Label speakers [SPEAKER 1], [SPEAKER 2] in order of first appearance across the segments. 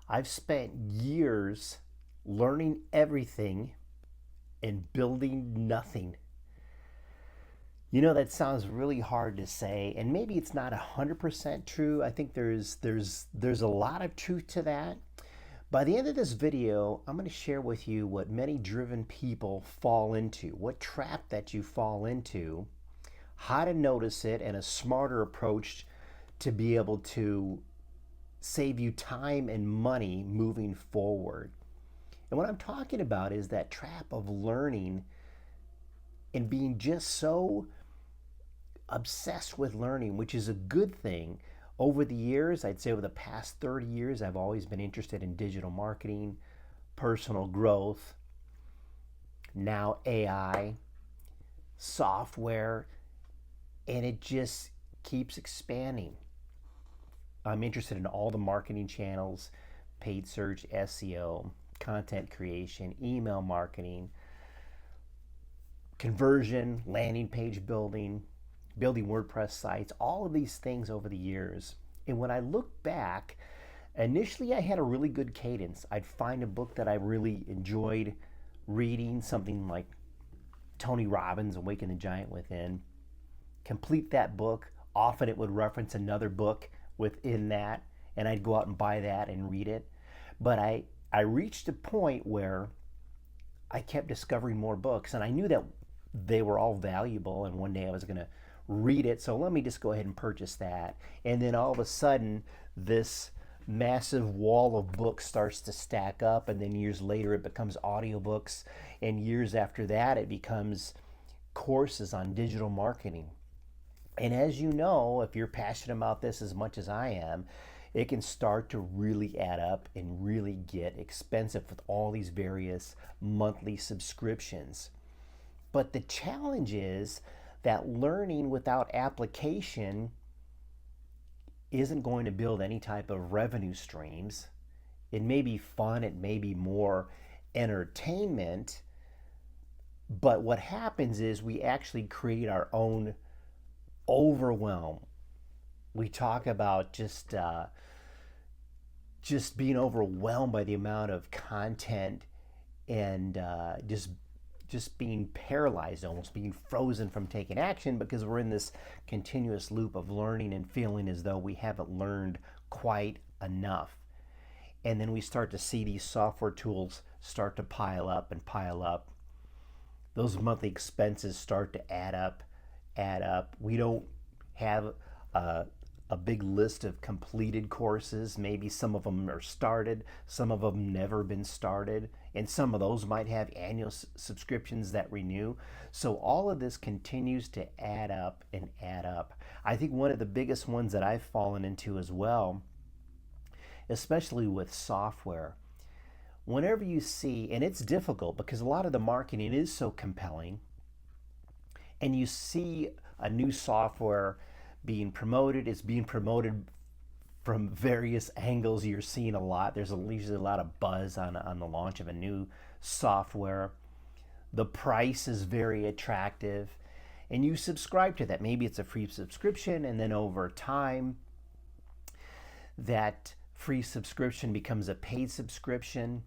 [SPEAKER 1] I've spent years learning everything and building nothing. You know, that sounds really hard to say, and maybe it's not 100% true. I think there's a lot of truth to that. By the end of this video, I'm going to share with you what many driven people fall into, what trap that you fall into, how to notice it, and a smarter approach to be able to save you time and money moving forward. And what I'm talking about is that trap of learning and being just so obsessed with learning, which is a good thing. Over the years, I'd say over the past 30 years, I've always been interested in digital marketing, personal growth, now AI, software, and it just keeps expanding. I'm interested in all the marketing channels, paid search, SEO, content creation, email marketing, conversion, landing page building, building WordPress sites, all of these things over the years. And when I look back, initially I had a really good cadence. I'd find a book that I really enjoyed reading, something like Tony Robbins' Awaken the Giant Within, complete that book. Often it would reference another book within that, and I'd go out and buy that and read it. But I reached a point where I kept discovering more books, and I knew that they were all valuable, and one day I was going to read it, so let me just go ahead and purchase that. And then all of a sudden, this massive wall of books starts to stack up, and then years later it becomes audiobooks, and years after that it becomes courses on digital marketing. And as you know, if you're passionate about this as much as I am, it can start to really add up and really get expensive with all these various monthly subscriptions. But the challenge is that learning without application isn't going to build any type of revenue streams. It may be fun, it may be more entertainment, but what happens is we actually create our own overwhelm. We talk about just being overwhelmed by the amount of content and just being paralyzed, almost being frozen from taking action, because we're in this continuous loop of learning and feeling as though we haven't learned quite enough. And then we start to see these software tools start to pile up and pile up. Those monthly expenses start to add up. We don't have a big list of completed courses. Maybe some of them are started, some of them never been started, and some of those might have annual subscriptions that renew. So all of this continues to add up and add up. I think one of the biggest ones that I've fallen into as well, especially with software, whenever you see, and it's difficult because a lot of the marketing is so compelling, and you see a new software being promoted, it's being promoted from various angles. You're seeing a lot. There's usually a lot of buzz on the launch of a new software. The price is very attractive, and you subscribe to that. Maybe it's a free subscription, and then over time, that free subscription becomes a paid subscription.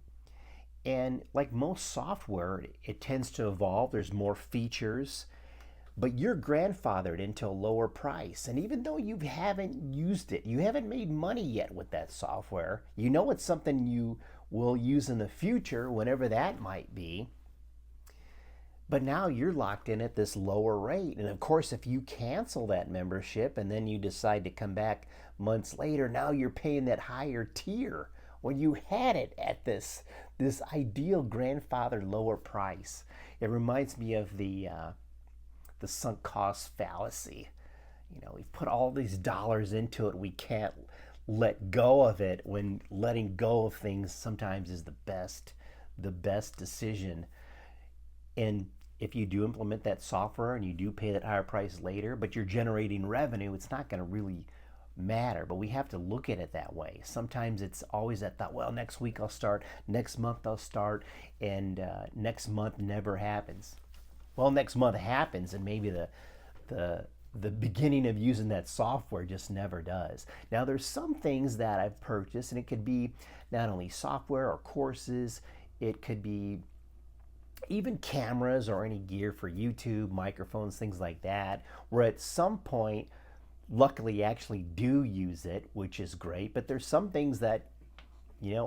[SPEAKER 1] And like most software, it tends to evolve. There's more features, but you're grandfathered into a lower price. And even though you haven't used it, you haven't made money yet with that software, you know it's something you will use in the future, whenever that might be. But now you're locked in at this lower rate. And of course, if you cancel that membership and then you decide to come back months later, now you're paying that higher tier when you had it at this ideal grandfather lower price. It reminds me of the sunk cost fallacy. You know, we've put all these dollars into it, we can't let go of it, when letting go of things sometimes is the best decision. And if you do implement that software and you do pay that higher price later, but you're generating revenue, it's not going to really matter. But we have to look at it that way. Sometimes it's always that thought, well, next week I'll start, next month I'll start, and next month never happens. Well, next month happens, and maybe the the beginning of using that software just never does. Now, there's some things that I've purchased, and it could be not only software or courses, it could be even cameras or any gear for YouTube, microphones, things like that, where at some point, luckily, actually do use it, which is great. But there's some things that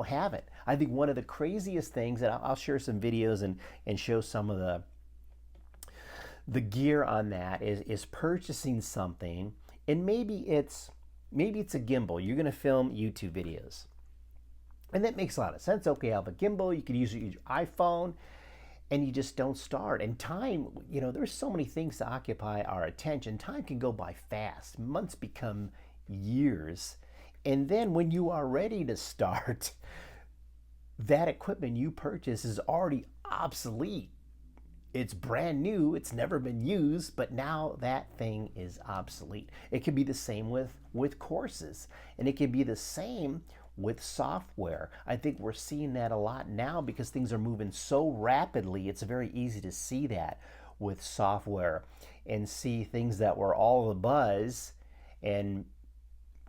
[SPEAKER 1] haven't. I think one of the craziest things, and I'll share some videos and show some of the gear on that, is purchasing something, and maybe it's a gimbal. You're going to film YouTube videos, and that makes a lot of sense. Okay, I have a gimbal. You could use your iPhone, and you just don't start. And time, there's so many things to occupy our attention. Time can go by fast. Months become years. And then when you are ready to start, that equipment you purchase is already obsolete. It's brand new, it's never been used, but now that thing is obsolete. It could be the same with courses, and it could be the same with software. I think we're seeing that a lot now because things are moving so rapidly. It's very easy to see that with software and see things that were all the buzz, and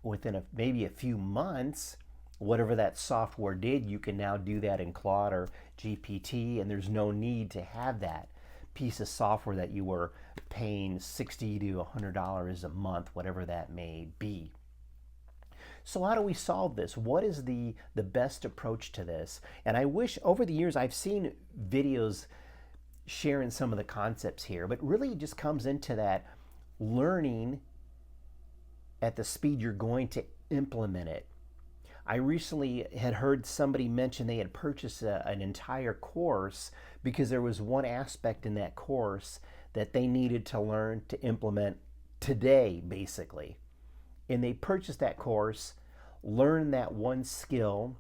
[SPEAKER 1] within maybe a few months, whatever that software did, you can now do that in Claude or GPT, and there's no need to have that piece of software that you were paying $60 to $100 a month, whatever that may be. So how do we solve this? What is the best approach to this? And I wish over the years I've seen videos sharing some of the concepts here, but really it just comes into that learning at the speed you're going to implement it. I recently had heard somebody mention they had purchased an entire course because there was one aspect in that course that they needed to learn to implement today, basically. And they purchased that course, learned that one skill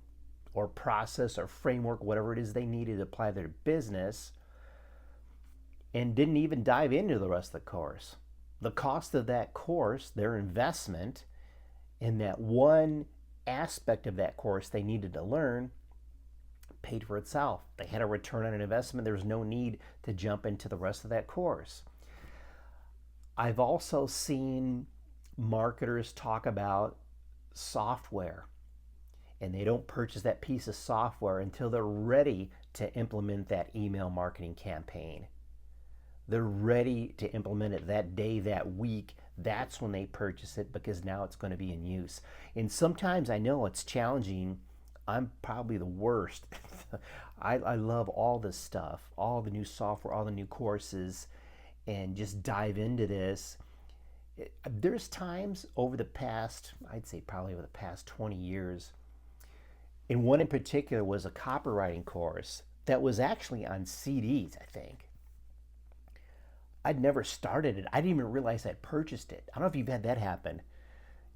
[SPEAKER 1] or process or framework, whatever it is they needed to apply to their business, and didn't even dive into the rest of the course. The cost of that course, their investment in that one aspect of that course they needed to learn, paid for itself. They had a return on an investment. There was no need to jump into the rest of that course. I've also seen marketers talk about software, and they don't purchase that piece of software until they're ready to implement that email marketing campaign. They're ready to implement it that day, that week. That's when they purchase it because now it's going to be in use. And sometimes I know it's challenging. I'm probably the worst. I love all this stuff, all the new software, all the new courses, and just dive into this. There's times over the past, I'd say probably over the past 20 years, and one in particular was a copywriting course that was actually on CDs, I think. I'd never started it. I didn't even realize I'd purchased it. I don't know if you've had that happen.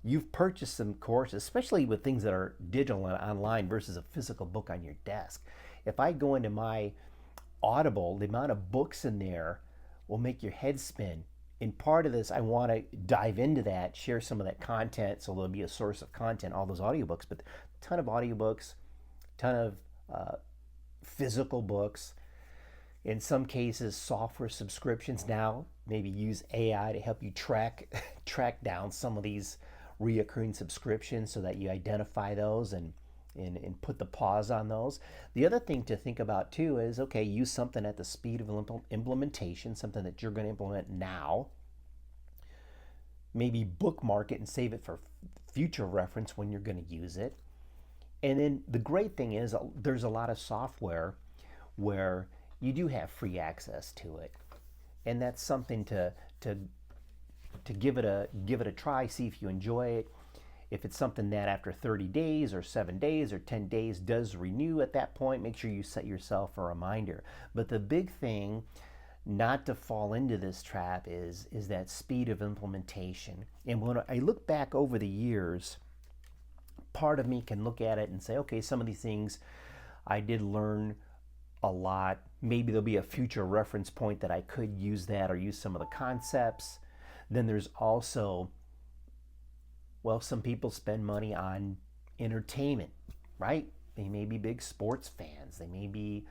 [SPEAKER 1] You've purchased some courses, especially with things that are digital and online versus a physical book on your desk. If I go into my Audible, the amount of books in there will make your head spin. In part of this, I want to dive into that, share some of that content, so there'll be a source of content, all those audiobooks, but a ton of audiobooks, a ton of physical books. In some cases, software subscriptions now maybe use AI to help you track down some of these reoccurring subscriptions so that you identify those and put the pause on those. The other thing to think about too is, okay, use something at the speed of implementation, something that you're going to implement now. Maybe bookmark it and save it for future reference when you're going to use it. And then the great thing is there's a lot of software where you do have free access to it, and that's something to give it a try, see if you enjoy it. If it's something that after 30 days or 7 days or 10 days does renew at that point, make sure you set yourself a reminder. But the big thing not to fall into this trap is that speed of implementation. And when I look back over the years, part of me can look at it and say, okay, some of these things I did learn a lot. Maybe there'll be a future reference point that I could use that or use some of the concepts. Then there's also, well, some people spend money on entertainment, right? They may be big sports fans. They may be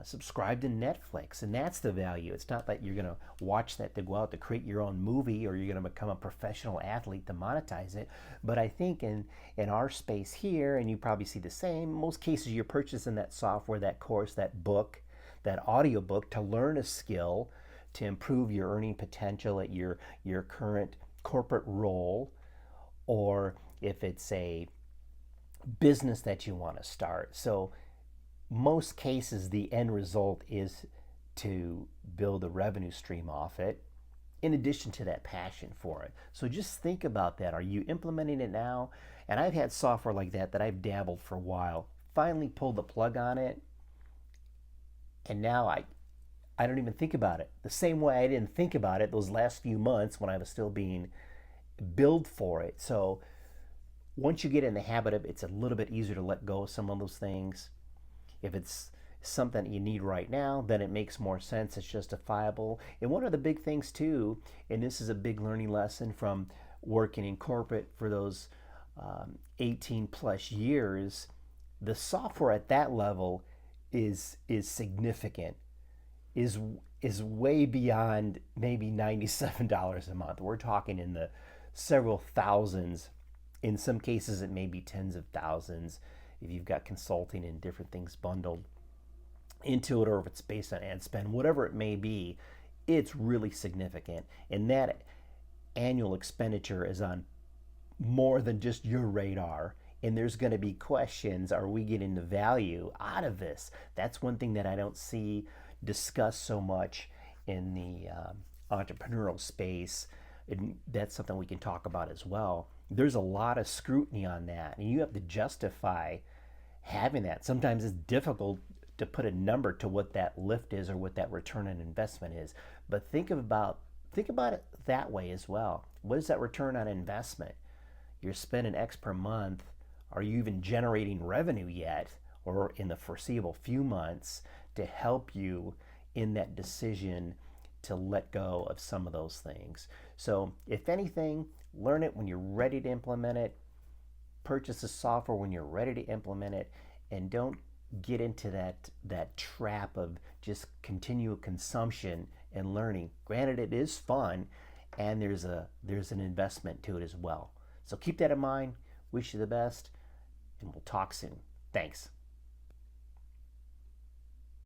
[SPEAKER 1] subscribe to Netflix, and that's the value. It's not that you're going to watch that to go out to create your own movie, or you're going to become a professional athlete to monetize it. But I think in our space here, and you probably see the same, most cases you're purchasing that software, that course, that book, that audiobook to learn a skill, to improve your earning potential at your current corporate role, or if it's a business that you want to start. So most cases, the end result is to build a revenue stream off it, in addition to that passion for it. So just think about that. Are you implementing it now? And I've had software like that I've dabbled for a while, finally pulled the plug on it, and now I don't even think about it. The same way I didn't think about it those last few months when I was still being billed for it. So once you get in the habit of it, it's a little bit easier to let go of some of those things. If it's something that you need right now, then it makes more sense. It's justifiable. And one of the big things too, and this is a big learning lesson from working in corporate for those 18 plus years, the software at that level is significant, is is way beyond maybe $97 a month. We're talking in the several thousands. In some cases, it may be tens of thousands if you've got consulting and different things bundled into it, or if it's based on ad spend, whatever it may be, it's really significant. And that annual expenditure is on more than just your radar. And there's going to be questions, are we getting the value out of this? That's one thing that I don't see discussed so much in the entrepreneurial space. And that's something we can talk about as well. There's a lot of scrutiny on that, and you have to justify having that. Sometimes it's difficult to put a number to what that lift is or what that return on investment is. But think about it that way as well. What is that return on investment? You're spending X per month. Are you even generating revenue yet, or in the foreseeable few months, to help you in that decision to let go of some of those things? So if anything, learn it when you're ready to implement it. Purchase the software when you're ready to implement it, and don't get into that trap of just continual consumption and learning. Granted, it is fun, and there's an investment to it as well. So keep that in mind. Wish you the best, and we'll talk soon. Thanks.